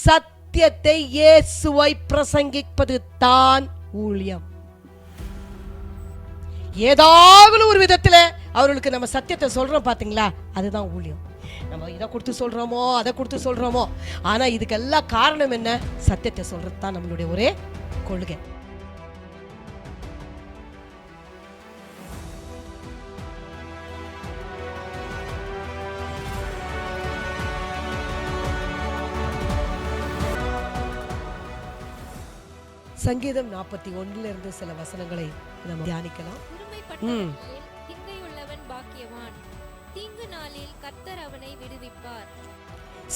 சத்தியத்தை இயேசுவை பிரசங்கிப்பது தான் ஊழியம். ஏதாவது ஒரு விதத்துல அவர்களுக்கு நம்ம சத்தியத்தை சொல்றோம் பாத்தீங்களா, அதுதான் ஊழியம். நம்ம இதை கொடுத்து சொல்றோமோ அதை கொடுத்து சொல்றோமோ, ஆனா இதுக்கெல்லாம் காரணம் என்ன? சத்தியத்தை சொல்றது தான் நம்மளுடைய ஒரே கொள்கை. சங்கீதம் 41 இருந்து சில வசனங்களை நம்ம தியானிக்கலாம்.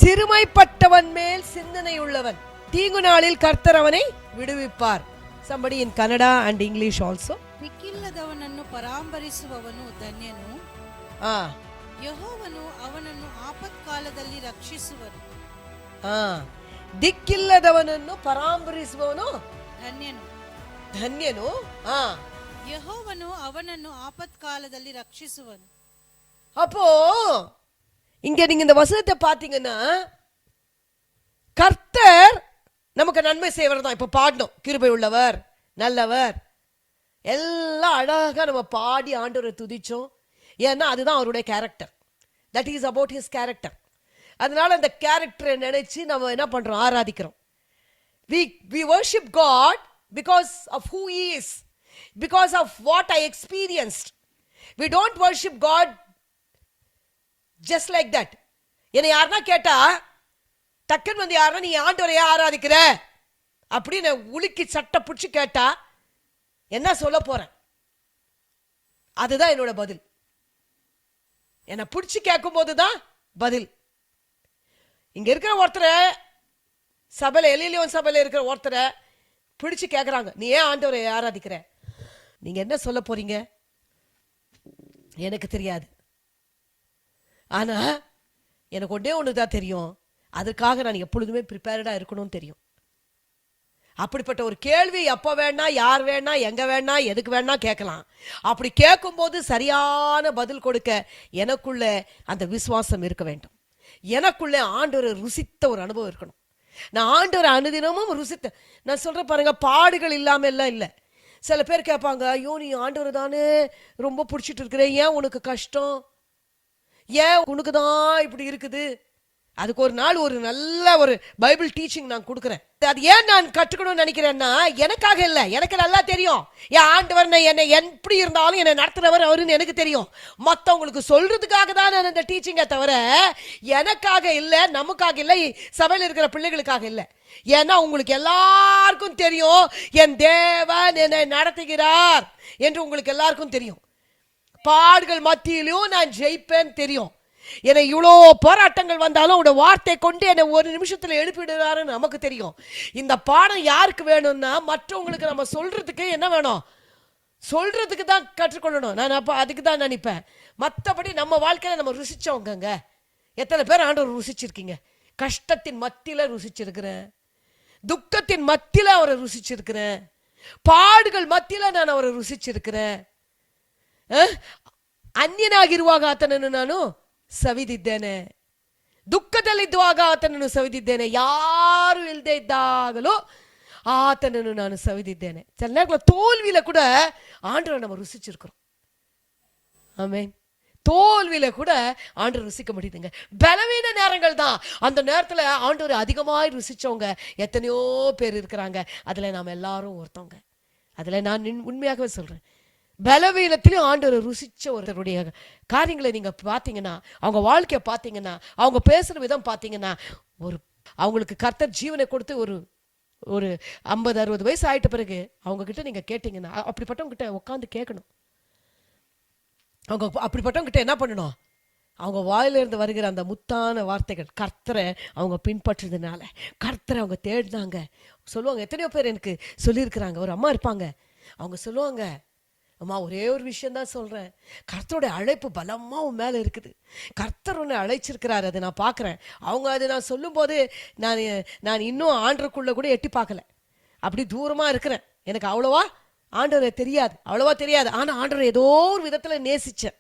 சிறுமைப்பட்டவன் மேல் சிந்தனை உள்ளவன், தீங்கு நாளில் கர்த்தர் அவனை விடுவிப்பார். Somebody in Kannada and English also. ದಿಕ್ಕಿಲ್ಲದವನನ್ನು ಪರಾಂಬರಿಸುವವನು ಧನ್ಯನು, ಯೆಹೋವನು ಅವನನ್ನು ಆಪತ್ಕಾಲದಲ್ಲಿ ರಕ್ಷಿಸುವನು. ದಿಕ್ಕಿಲ್ಲದವನನ್ನು ಪರಾಂಬರಿಸುವವನು ಧನ್ಯನು, ಯೆಹೋವನು ಅವನನ್ನು ಆಪತ್ಕಾಲದಲ್ಲಿ ರಕ್ಷಿಸುವನು. அப்போ இங்க நீங்க இந்த வசனத்தை பாத்தீங்கன்னா, கர்த்தர் நமக்கு நன்மை செய்வர் தான். இப்ப பாடணும், கிருபை உள்ளவர், நல்லவர், எல்லாம் அழகா நம்ம பாடி ஆண்டவரை துதிச்சோம். ஏன்னா அதுதான் அவருடைய character. That is about his character. அதனால அந்த கேரக்டரை நினைச்சு நம்ம என்ன பண்றோம்? ஆராதிக்கிறோம். We worship God because of who He is, because of what I experienced. We don't worship God just like that. என்னை யாருன்னா கேட்டா, டக்குன்னு வந்து யாருன்னா நீ ஆண்டவரையே ஆராதிக்கிற அப்படின்னு உலுக்கி சட்டை பிடிச்சி கேட்டா என்ன சொல்ல போறேன்? அதுதான் என்னோட பதில். என்னை பிடிச்சி கேட்கும் போதுதான் பதில். இங்க இருக்கிற ஒருத்தரை சபையில, எலிலியோன் சபையில இருக்கிற ஒருத்தரை பிடிச்சு கேட்கறாங்க, நீ ஏன் ஆண்டவரை ஆராதிக்கிற? நீங்க என்ன சொல்ல போறீங்க? எனக்கு தெரியாது. ஆனா எனக்கு ஒன்னே ஒண்ணுதான் தெரியும், அதுக்காக நான் எப்பொழுதுமே ப்ரிப்பேர்டா இருக்கணும்னு தெரியும். அப்படிப்பட்ட ஒரு கேள்வி எப்ப வேணா, யார் வேணா, எங்க வேணா, எதுக்கு வேணா கேட்கலாம். அப்படி கேட்கும் போது சரியான பதில் கொடுக்க எனக்குள்ள அந்த விசுவாசம் இருக்க வேண்டும். எனக்குள்ள ஆண்டவரை ருசித்த ஒரு அனுபவம் இருக்கணும். நான் ஆண்டவரை அனுதினமும் ருசித்த, நான் சொல்றேன் பாருங்க, பாடுகள் இல்லாம எல்லாம் இல்லை. சில பேர் கேட்பாங்க, ஐயோ நீ ஆண்டவரை தானே ரொம்ப பிடிச்சிட்டு இருக்கிற, ஏன் உனக்கு கஷ்டம், ஏன் உனக்கு தான் இப்படி இருக்குது? அதுக்கு ஒரு நாள் ஒரு நல்ல ஒரு பைபிள் டீச்சிங் நான் கொடுக்குறேன். அது ஏன் நான் கற்றுக்கணும்னு நினைக்கிறேன்னா, எனக்காக இல்லை, எனக்கு நல்லா தெரியும் என் ஆண்டவர் என்னை எப்படி இருந்தாலும் என்னை நடத்துறவர் அவருன்னு எனக்கு தெரியும். மற்றவங்களுக்கு சொல்றதுக்காக தான் நான் இந்த டீச்சிங்கை தவிர எனக்காக இல்லை, நமக்காக இல்லை, சபையில் இருக்கிற பிள்ளைகளுக்காக இல்லை. ஏன்னா உங்களுக்கு எல்லாருக்கும் தெரியும் என் தேவன் என்னை நடத்துகிறார் என்று உங்களுக்கு எல்லாருக்கும் தெரியும். பாடுகள் மத்தியிலும் நான் ஜெயிப்பேன் தெரியும். என்னை இவ்வளோ போராட்டங்கள் வந்தாலும் அவருடைய வார்த்தை கொண்டு என்னை ஒரு நிமிஷத்துல எழுப்பிடுறாருன்னு நமக்கு தெரியும். இந்த பாடம் யாருக்கு வேணும்னா, மற்றவங்களுக்கு நம்ம சொல்றதுக்கு என்ன வேணும்? சொல்றதுக்கு தான் கற்றுக்கொள்ளணும். நான் அப்ப அதுக்கு தான் நினைப்பேன். மற்றபடி நம்ம வாழ்க்கையில நம்ம ருசிச்சவங்க எத்தனை பேர் ஆண்டவர் ருசிச்சிருக்கீங்க? கஷ்டத்தின் மத்தியில ருசிச்சிருக்கிறேன், துக்கத்தின் மத்தியில அவரை ருசிச்சிருக்கிறேன், பாடுகள் மத்தியில நான் அவரை ருசிச்சிருக்கிறேன். ಅನ್ಯನಾಗಿರುವಾಗ ಆತನನ್ನು ನಾನು ಸವಿದಿದ್ದೇನೆ, ದುಃಖದಲ್ಲಿದ್ದಾಗ ಆತನನ್ನು ಸವಿದಿದ್ದೇನೆ, ಯಾರು ಇಲ್ಲದೆ ಇದ್ದಾಗಲೂ ಆತನನ್ನು ನಾನು ಸವಿದಿದ್ದೇನೆ. சில நேரத்தில் தோல்வியில கூட ஆண்டவரை நம்ம ருசிச்சிருக்கிறோம். ஆமென். தோல்வியில கூட ஆண்டவர் ருசிக்க முடியுதுங்க. பலவீன நேரங்கள் தான் அந்த நேரத்துல ஆண்டவரை அதிகமாய் ருசிச்சவங்க எத்தனையோ பேர் இருக்கிறாங்க. அதுல நாம எல்லாரும் ஒருத்தவங்க. அதுல நான் உண்மையாகவே சொல்றேன், பலவீனத்திலும் ஆண்டவரை ருசிச்ச ஒருத்தருடைய காரியங்களை நீங்க பாத்தீங்கன்னா, அவங்க வாழ்க்கையை பாத்தீங்கன்னா, அவங்க பேசுற விதம் பாத்தீங்கன்னா, ஒரு அவங்களுக்கு கர்த்தர் ஜீவனை கொடுத்து ஒரு 50-60 வயசு ஆயிட்ட பிறகு அவங்க கிட்ட நீங்க கேட்டீங்கன்னா, அப்படிப்பட்டவங்க கிட்ட உட்காந்து கேட்கணும். அவங்க அப்படிப்பட்டவங்க கிட்ட என்ன பண்ணணும்? அவங்க வாயிலிருந்து வருகிற அந்த முத்தான வார்த்தைகள், கர்த்தரை அவங்க பின்பற்றதுனால, கர்த்தரை அவங்க தேடினாங்க சொல்லுவாங்க. எத்தனையோ பேர் எனக்கு சொல்லியிருக்கிறாங்க. ஒரு அம்மா இருப்பாங்க, அவங்க சொல்லுவாங்க, அம்மா ஒரே ஒரு விஷயம் தான் சொல்றேன், கர்த்தருடைய அழைப்பு பலமா உன் மேல இருக்குது, கர்த்தர் உன்னை அழைச்சிருக்கிறாரு, அதை நான் பார்க்குறேன். அவங்க அதை நான் சொல்லும் போது நான் இன்னும் ஆண்டருக்குள்ள கூட எட்டி பார்க்கல, அப்படி தூரமா இருக்கிறேன், எனக்கு அவ்வளவா ஆண்டவரை தெரியாது. ஆனா ஆண்டவரை ஏதோ ஒரு விதத்துல நேசிச்சேன்.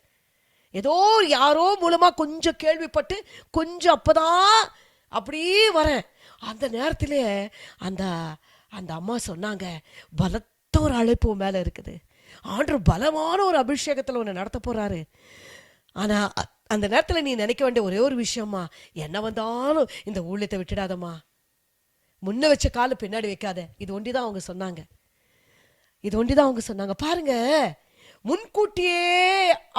ஏதோ யாரோ மூலமா கொஞ்சம் கேள்விப்பட்டு கொஞ்சம் அப்பதான் அப்படியே வரேன். அந்த நேரத்திலே அந்த அந்த அம்மா சொன்னாங்க, பலத்த ஒரு அழைப்பு உன் மேல இருக்குது, ஆண்டவர் பலமான ஒரு அபிஷேகத்துல உன்னை நடத்த போறாரு. ஆனா அந்த நேரத்துல நீ நினைக்க வேண்டிய ஒரே ஒரு விஷயமா, என்ன வந்தாலும் இந்த ஊழியத்தை விட்டுடாதம்மா, முன்ன வச்ச கால பின்னாடி வைக்காத. இது ஒண்டிதான் அவங்க சொன்னாங்க. இது ஒண்டிதான் அவங்க சொன்னாங்க. பாருங்க, முன்கூட்டியே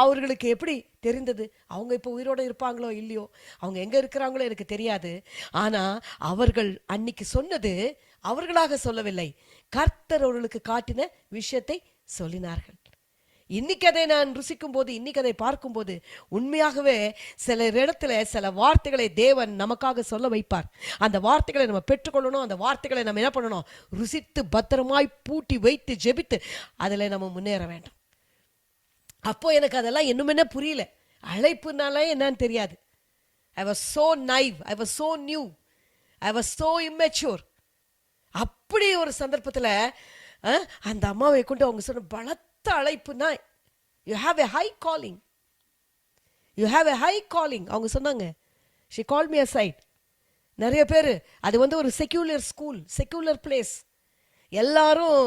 அவர்களுக்கு எப்படி தெரிந்தது? அவங்க இப்போ உயிரோட இருப்பாங்களோ இல்லையோ, அவங்க எங்க இருக்கிறாங்களோ எனக்கு தெரியாது. ஆனா அவர்கள் அன்னைக்கு சொன்னது அவர்களாக சொல்லவில்லை, கர்த்தர் அவர்களுக்கு காட்டின விஷயத்தை சொல்லினார்கள். இன்னைக்கு அதை நான் ருசிக்கும் போது, இன்னைக்கு அதை பார்க்கும்போது, உண்மையாகவே சில இடத்துல சில வார்த்தைகளை தேவன் நமக்காக சொல்ல வைப்பார். அந்த வார்த்தைகளை நம்ம பெற்றுக்கொள்ளணும். அந்த வார்த்தைகளை நம்ம என்ன பண்ணணும்? ருசித்து பத்திரமாய் பூட்டி வைத்து ஜெபித்து அதில் நம்ம முன்னேற வேண்டும். அப்போ எனக்கு அதெல்லாம் இன்னும் புரியல. அழைப்புனால என்னன்னு தெரியாது. I was so naive, I was so new, I was so immature. அப்படி ஒரு சந்தர்ப்பத்தில் அந்த அம்மாவை கொண்டு அவங்க சொன்ன பலத்த அழைப்புனா, you have a high calling, you have a high calling. அவங்க சொன்னாங்க, she called me aside. நிறைய பேர் அது ஒரு செக்யூலர் ஸ்கூல், செக்யூலர் பிளேஸ். எல்லாரும்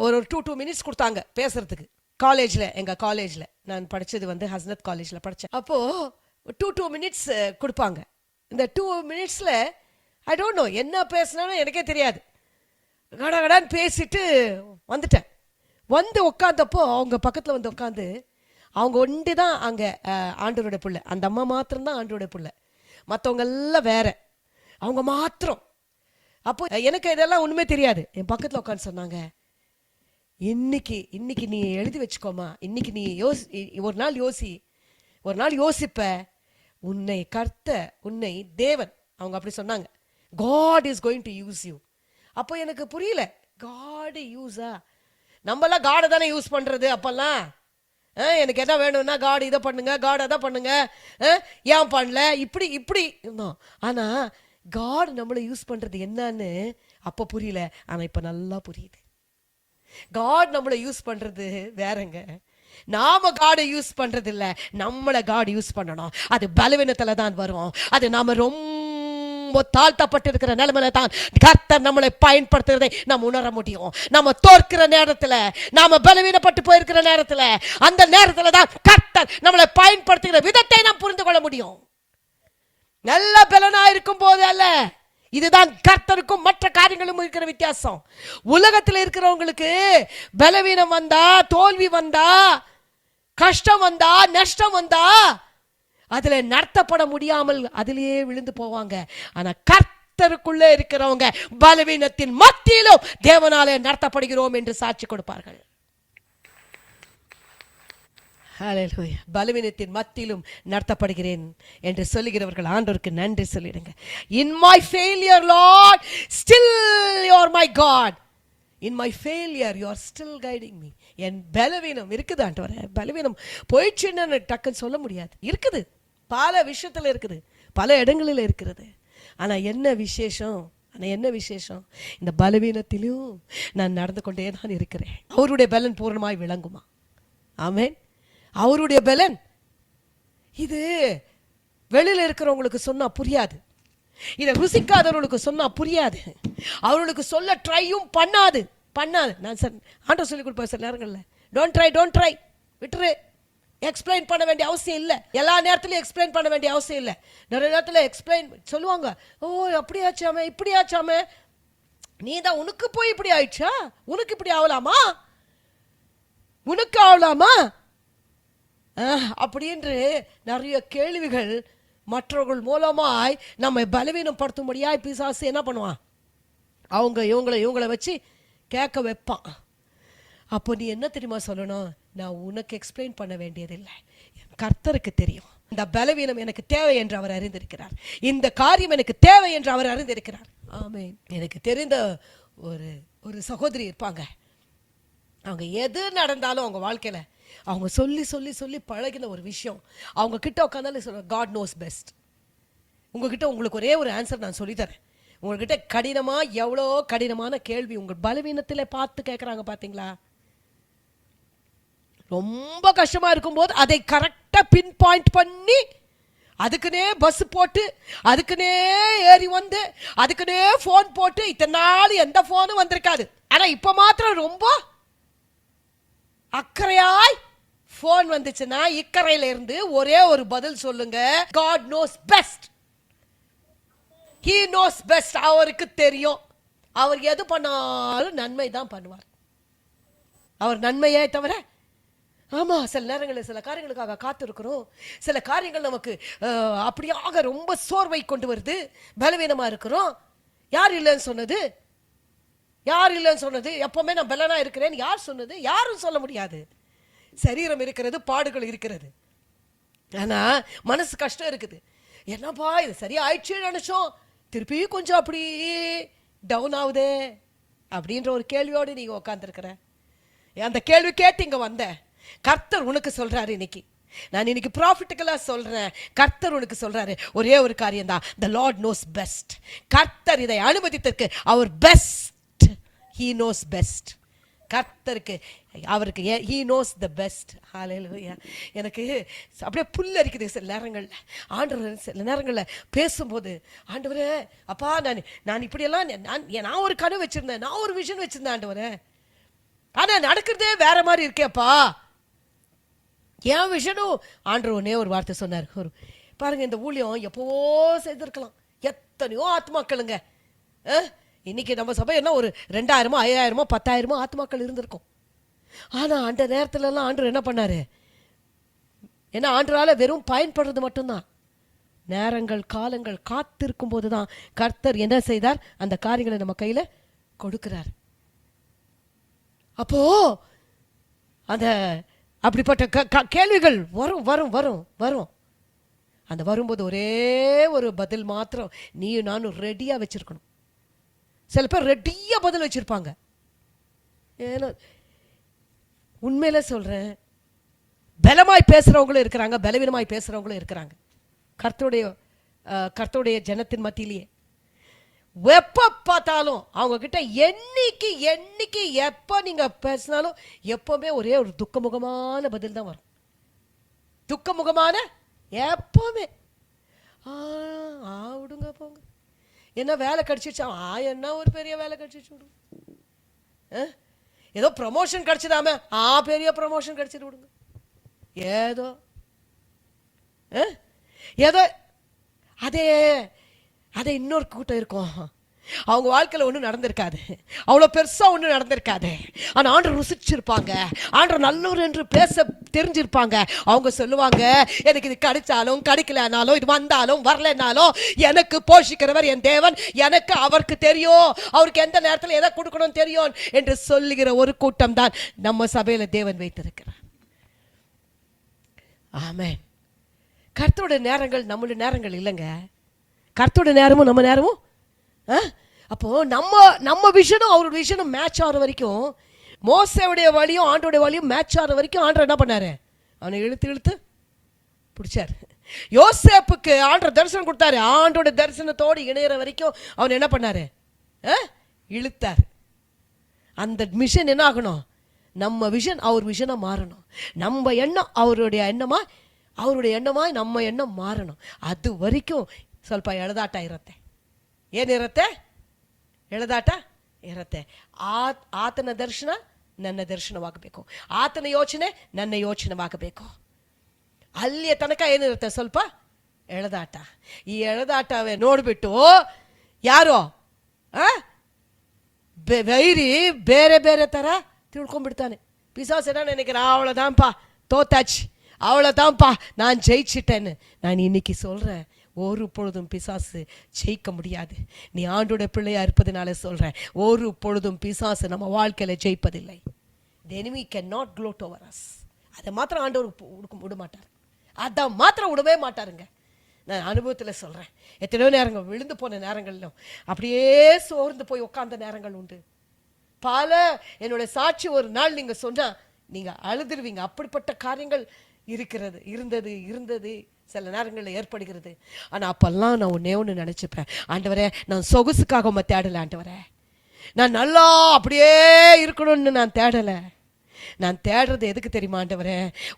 ஒரு 2 மினிட்ஸ் கொடுத்தாங்க பேசுறதுக்கு. காலேஜில், எங்கள் காலேஜில் நான் படித்தது ஹஸ்னத் காலேஜில் படித்தேன். அப்போது 2 மினிட்ஸ் கொடுப்பாங்க. இந்த 2 மினிட்ஸில் ஐ டோன்ட் நோ என்ன பேசினாலும் எனக்கே தெரியாது. கடகடான்னு பேசிட்டு வந்துட்டேன். உட்காந்தப்போ அவங்க பக்கத்தில் உட்காந்து, அவங்க ஒண்டி தான் அங்கே ஆண்டவருடைய பிள்ளை, அந்த அம்மா மாத்திரம்தான் ஆண்டவருடைய பிள்ளை, மற்றவங்க எல்லாம் வேற, அவங்க மாத்திரம். அப்போ எனக்கு இதெல்லாம் ஒன்றுமே தெரியாது. என் பக்கத்தில் உட்காந்து சொன்னாங்க, இன்னைக்கு நீ எழுதி வச்சுக்கோமா, இன்னைக்கு நீ ஒரு நாள் யோசிப்ப, உன்னை தேவன், அவங்க அப்படி சொன்னாங்க, God is going to use you. அப்போ எனக்கு புரியல, God யூஸா? நம்மளாம் காடை தானே யூஸ் பண்றது அப்பெல்லாம். எனக்கு என்ன வேணும்னா, காட் இதை பண்ணுங்க, காட் அதை பண்ணுங்க, ஏன் பண்ணல, இப்படி இருந்தோம். ஆனா காட் நம்மளை யூஸ் பண்றது என்னன்னு அப்ப புரியல. ஆனா இப்ப நல்லா புரியுது. காட் நம்மளை யூஸ் பண்றது வேறங்க. நாம காடை யூஸ் பண்றது இல்ல, நம்மளை காட் யூஸ் பண்ணணும். அது பலவீனத்துல தான் வரும். அது நாம ரொம்ப தாழ்த்தப்பட்டு இருக்கிற நிலைமையில தான் கர்த்தர் நம்மளை பயன்படுத்துறதை நாம் உணர முடியும். நம்ம தோற்கிற நேரத்துல, நாம பலவீனப்பட்டு போயிருக்கிற நேரத்துல, அந்த நேரத்துல தான் கர்த்தர் நம்மளை பயன்படுத்துகிற விதத்தை நாம் புரிந்து கொள்ள முடியும். நல்ல பலனா இருக்கும் போது அல்ல. இதுதான் கர்த்தருக்கும் மற்ற காரியங்களும் இருக்கிற வித்தியாசம். உலகத்தில் இருக்கிறவங்களுக்கு பலவீனம் வந்தா, தோல்வி வந்தா, கஷ்டம் வந்தா, நஷ்டம் வந்தா, அதுல நடத்தப்பட முடியாமல் அதிலேயே விழுந்து போவாங்க. ஆனா கர்த்தருக்குள்ளே இருக்கிறவங்க பலவீனத்தின் மத்தியிலும் தேவனாலே நடத்தப்படுகிறோம் என்று சாட்சி கொடுப்பார்கள். ஹல்லேலூயா. பலவீனத்தின் மத்தியிலும் நடத்தப்படுகிறேன் என்று சொல்லுகிறவர்கள் ஆண்டவருக்கு நன்றி சொல்லிடுங்க. In my failure, Lord, still you are my God. In my failure, you are still guiding me. என் பலவீனம் இருக்குது ஆண்டவரே, பலவீனம் போயிடுச்சுன்னு டக்குன்னு சொல்ல முடியாது. இருக்குது, பல விஷயத்துல இருக்குது, பல இடங்களில் இருக்கிறது. ஆனா என்ன விசேஷம்? இந்த பலவீனத்திலும் நான் நடந்து கொண்டே தான் இருக்கிறேன். அவருடைய பலன் பூர்ணமாய் விளங்குமா? ஆமென். அவருடைய பலன் இது வெளியில இருக்கிறவங்களுக்கு சொன்னா புரியாது, இதை ருசிக்காதவர்களுக்கு சொன்னா புரியாது, அவர்களுக்கு சொல்ல ட்ரையும் பண்ணாது. நான் சார் ஆண்டவர் சொல்லி கொடுப்பேன் சில நேரங்களில், டோன்ட் ட்ரை, விட்டுரு. எக்ஸ்பிளைன் பண்ண வேண்டிய அவசியம் இல்லை. எல்லா நேரத்திலையும் எக்ஸ்பிளைன் பண்ண வேண்டிய அவசியம் இல்லை. நிறைய நேரத்தில் எக்ஸ்பிளைன் சொல்லுவாங்க, ஓ அப்படியாச்சாமே, இப்படியாச்சாமே, நீ தான் உனக்கு போய் இப்படி ஆயிடுச்சா, உனக்கு இப்படி ஆகலாமா, உனக்கு ஆகலாமா அப்படின்று நிறைய கேள்விகள் மற்றவர்கள் மூலமாய் நம்ம பலவீனம் படுத்தும்படியாய் பிசாசு என்ன பண்ணுவான்? இவங்களை வச்சு கேட்க வைப்பான். அப்போ நீ என்ன தெரியுமா சொல்லணும்? நான் உனக்கு எக்ஸ்பிளைன் பண்ண வேண்டியதில்லை, என் கர்த்தருக்கு தெரியும். இந்த பலவீனம் எனக்கு தேவை என்று அவர் அறிந்திருக்கிறார். இந்த காரியம் எனக்கு தேவை என்று அவர் அறிந்திருக்கிறார். ஆமென். எனக்கு தெரிந்த ஒரு சகோதரி இருப்பாங்க. அவங்க எது நடந்தாலும் அவங்க வாழ்க்கையில அவங்க சொல்லி சொல்லி சொல்லி பழகின ஒரு விஷயம், அவங்க கிட்ட உட்காந்தாலும் சொல்ற, காட் நோஸ் பெஸ்ட். உங்ககிட்ட உங்களுக்கு ஒரே ஒரு ஆன்சர் நான் சொல்லித்தரேன். உங்ககிட்ட எவ்வளோ கடினமான கேள்வி உங்கள் பலவீனத்தில் பார்த்து கேட்குறாங்க பார்த்தீங்களா? ரொம்ப கஷ்டமா இருக்கும்போது அதை கரெக்டாக பின் பாயிண்ட் பண்ணி அதுக்குன்னே பஸ் போட்டு, அதுக்குன்னே ஏறி வந்து, அதுக்குன்னே போன் போட்டு, இத்தனை நாள் எந்த போனும் வந்திருக்காது. ஆனா இப்ப மாத்திரம் ரொம்ப அக்கறையாய் போன் வந்துச்சுன்னா இக்கரையில இருந்து ஒரே ஒரு பதில் சொல்லுங்க, God knows best. He knows best. அவருக்கு தெரியும். அவர் எது பண்ணாலும் நன்மை தான் பண்ணுவார். அவர் நன்மையே தவிர, ஆமா, சில நேரங்களில் சில காரியங்களுக்காக காத்திருக்கிறோம். சில காரியங்கள் நமக்கு அப்படியாக ரொம்ப சோர்வை கொண்டு வருது, பலவீனமா இருக்கிறோம். யார் இல்லைன்னு சொன்னது? யார் இல்லைன்னு சொன்னது? எப்பவுமே நான் பலனா இருக்கிறேன் யார் சொன்னது? யாரும் சொல்ல முடியாது. சரீரம் இருக்கிறது, பாடுகள் இருக்கிறது. ஆனா மனசு கஷ்டம் இருக்குது. என்னப்பா இது சரியா ஆயிடுச்சு நினைச்சோம், திருப்பி கொஞ்சம் அப்படி டவுன் ஆகுதே அப்படின்ற ஒரு கேள்வியோடு நீங்க உட்காந்துருக்கிற. அந்த கேள்வி கேட்டு இங்க வந்த கர்த்தர் உனக்கு சொல்றாரு. இன்னைக்கு நான் இன்னைக்கு ப்ராஃபிட்டிக்கலா சொல்றேன். கர்த்தர் உனக்கு சொல்றாரு ஒரே ஒரு காரியம் தான், the Lord knows best. கர்த்தர் இதை அனுமதித்திருக்கு, அவர் பெஸ்ட். he knows best. கர்த்தருக்கு, அவருக்கு he knows the best. ஹல்லேலூயா. எனக்கு அப்படியே புல் அரிக்குது சில நேரங்களில். ஆண்டவர் சில நேரங்களில் பேசும்போது, ஆண்டவரே அப்பா நான் இப்படியெல்லாம் நான் ஒரு கனவு வச்சிருந்தேன், நான் ஒரு விஷன் வச்சிருந்தேன் ஆண்டவரே, ஆனா நடக்கிறதே வேற மாதிரி இருக்கேப்பா. என் விஷனும் ஆண்டவர் ஒன்னே ஒரு வார்த்தை சொன்னார். பாருங்க, இந்த ஊழியம் எப்பவோ செய்திருக்கலாம், எத்தனையோ ஆத்மாக்களுங்க. இன்னைக்கு நம்ம சபை என்ன ஒரு 2000 5000 10,000 ஆத்மாக்கள் இருந்திருக்கும். ஆனா அந்த நேரத்துல எல்லாம் ஆண்டவர் என்ன பண்ணாரு? ஏன்னா ஆண்டவரால வெறும் பயன்படுறது மட்டும்தான். நேரங்கள் காலங்கள் காத்திருக்கும் போதுதான் கர்த்தர் என்ன செய்தார்? அந்த காரியங்களை நம்ம கையில கொடுக்கிறார். அப்போ அந்த அப்படிப்பட்ட கேள்விகள் வரும் வரும் வரும் வரும். அந்த வரும்போது ஒரே ஒரு பதில் மாத்திரம் நீயும் நானும் ரெடியா வச்சிருக்கணும். சில பேர் ரெடியா பதில் வச்சிருப்பாங்க. ஏன்னா உண்மையில சொல்றேன், பலமாய் பேசுறவங்களும் இருக்கிறாங்க, பலவீனமாய் பேசுறவங்களும் இருக்கிறாங்க. கர்த்தருடைய ஜனத்தின் மத்தியிலேயே எப்ப பார்த்தாலும் அவங்க கிட்ட என்னைக்கு எப்ப நீங்க பேசினாலும் எப்பவுமே ஒரே ஒரு துக்கமுகமான பதில் தான் வரும். துக்கமுகமான எப்பவுமே விடுங்க போங்க, என்ன வேலை கிடைச்சிச்சா? என்ன ஒரு பெரிய வேலை கிடைச்சிச்சு, ஏதோ ப்ரமோஷன் கிடைச்சதாம, பெரிய ப்ரமோஷன் கிடைச்சிட்டு விடுங்க. ஏதோ ஏதோ அதே இன்னொரு கூட்டம் இருக்கும். அவங்க வாழ்க்கையில் ஒன்றும் நடந்திருக்காது, அவ்வளோ பெருசா ஒன்றும் நடந்திருக்காது. ஆனால் ஆண்டவர் ருசிச்சிருப்பாங்க, ஆண்டவர் நல்லவர் என்று பேச தெரிஞ்சிருப்பாங்க. அவங்க சொல்லுவாங்க, எனக்கு இது கிடைச்சாலும் கிடைக்கலனாலும், இது வந்தாலும் வரலனாலும், எனக்கு போஷிக்கிறவர் என் தேவன், எனக்கு அவருக்கு தெரியும், அவருக்கு எந்த நேரத்தில் எதை கொடுக்கணும் தெரியும் என்று சொல்லுகிற ஒரு கூட்டம் தான் நம்ம சபையில தேவன் வைத்திருக்கிறார். ஆமென். கர்த்தருடைய நேரங்கள் நம்மளுடைய நேரங்கள் இல்லைங்க. கர்த்தருடைய நேரமும் நம்ம நேரமும். அப்போ நம்ம விஷனும் அவருடைய விஷனும் மேட்ச் ஆகிற வரைக்கும், மோசேவுடைய வழியும் ஆண்டோடைய வழியும் மேட்ச் ஆகிற வரைக்கும் ஆண்டவர் என்ன பண்ணாரு? அவனை இழுத்து பிடிச்சாரு. யோசேப்புக்கு ஆண்டவர் தரிசனம் கொடுத்தாரு, ஆண்டோட தரிசனத்தோடு இணையிற வரைக்கும் அவன் என்ன பண்ணாரு? இழுத்தார். அந்த மிஷன் என்ன ஆகணும்? நம்ம விஷன் அவர் விஷனா மாறணும். நம்ம எண்ணம் அவருடைய எண்ணமாய் நம்ம எண்ணம் மாறணும். ಅದು ವರೆக்கும் ಸ್ವಲ್ಪ ಎಳೆದಾಟ ಇರುತ್ತೆ. ಏನಿರುತ್ತೆ? ಎಳೆದಾಟ ಇರುತ್ತೆ. ಆತನ ದರ್ಶನ ನನ್ನ ದರ್ಶನವಾಗಬೇಕು, ಆತನ ಯೋಚನೆ ನನ್ನ ಯೋಚನೆವಾಗಬೇಕು. ಅಲ್ಲಿಯ ತನಕ ಏನಿರುತ್ತೆ? ಸ್ವಲ್ಪ ಎಳೆದಾಟ. ಈ ಎಳೆದಾಟವೇ ನೋಡ್ಬಿಟ್ಟು ಯಾರೋ ವೈರಿ ಬೇರೆ ಬೇರೆ ತರ ತಿಳ್ಕೊಂಡ್ಬಿಡ್ತಾನೆ. பிசாசு என்ன நினைக்கிறேன்? அவ்வளோதான்ப்பா, தோத்தாச்சு, அவ்வளோதான்ப்பா, நான் ஜெயிச்சிட்டேன்னு. நான் இன்னைக்கு சொல்றேன், ஒரு பொழுதும் பிசாசு ஜெயிக்க முடியாது. நீ ஆண்டோட பிள்ளையா இருப்பதனால சொல்றேன், ஒரு பொழுதும் பிசாசு நம்ம வாழ்க்கையில ஜெயிப்பதில்லை. The enemy cannot gloat over us. அதை மாத்திரம் ஆண்டவர் விட மாட்டார், அதை மாத்திரம் விடவே மாட்டாருங்க. நான் அனுபவத்தில் சொல்றேன், எத்தனையோ நேரங்கள் விழுந்து போன நேரங்களிலும் அப்படியே சோர்ந்து போய் உட்கார்ந்த நேரங்கள் உண்டு. பல என்னோட சாட்சி ஒரு நாள் நீங்க சொன்னா நீங்க அழுதுருவீங்க. அப்படிப்பட்ட காரியங்கள் இருந்தது சில நேரங்களில் ஏற்படுகிறது. ஆனா அப்பெல்லாம் நான் ஒண்ணு நினைச்சுப்பேன், ஆண்டவரே நான் சொகுசுக்காக உம்மை தேடல, ஆண்டவரே நான் நல்லா அப்படியே இருக்கணும்னு நான் தேடல, நான் தேடுறது எதுக்கு தெரியுமா ஆண்டவரே?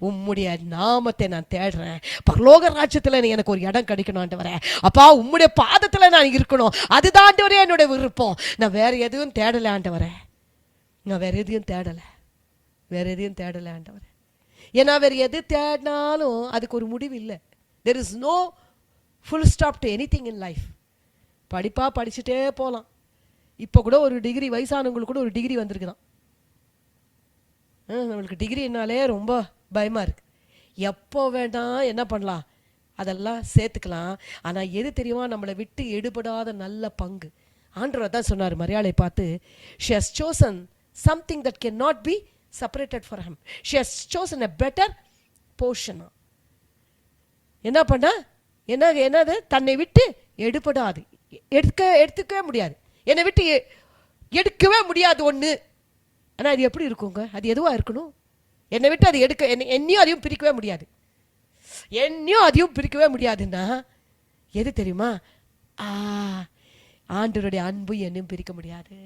உம்முடைய நாமத்தை நான் தேடுறேன். பரலோக ராஜ்யத்துல எனக்கு ஒரு இடம் கிடைக்கணும் ஆண்டவரே. அப்பா, உம்முடைய பாதத்துல நான் இருக்கணும். அதுதான் ஆண்டவரே என்னுடைய விருப்பம். நான் வேற எதுவும் தேடலை ஆண்டவரே. நான் வேற எதையும் தேடலை ஆண்டவரே. ஏன்னா வேற எது தேடினாலும் அதுக்கு ஒரு முடிவு இல்லை. there is no full stop to anything in life. படிச்சுட்டே போகலாம். இப்போ கூட ஒரு டிகிரி, வயசானவங்களுக்கு கூட ஒரு டிகிரி வந்திருக்குதான். நம்மளுக்கு டிகிரினாலே ரொம்ப பயமாக இருக்குது. எப்போ வேண்டாம் என்ன பண்ணலாம், அதெல்லாம் சேர்த்துக்கலாம். ஆனால் எது தெரியுமா, நம்மளை விட்டு எடுபடாத நல்ல பங்கு. ஆண்டவர் தான் சொன்னார் மரியாளை பார்த்து, she has chosen something that cannot be separated for him. She has chosen a better portion. என்ன பண்ண, என்னது, தன்னை விட்டு எடுபடாது, எடுத்துக்கவே முடியாது, என்னை விட்டு எடுக்கவே முடியாது ஒன்று. ஆனால் அது எப்படி இருக்குங்க? அது எதுவாக இருக்கணும்? என்னை விட்டு அது என்னையும் அதையும் பிரிக்கவே முடியாதுன்னா எது தெரியுமா? ஆண்டவருடைய அன்பு என்னையும் பிரிக்க முடியாது.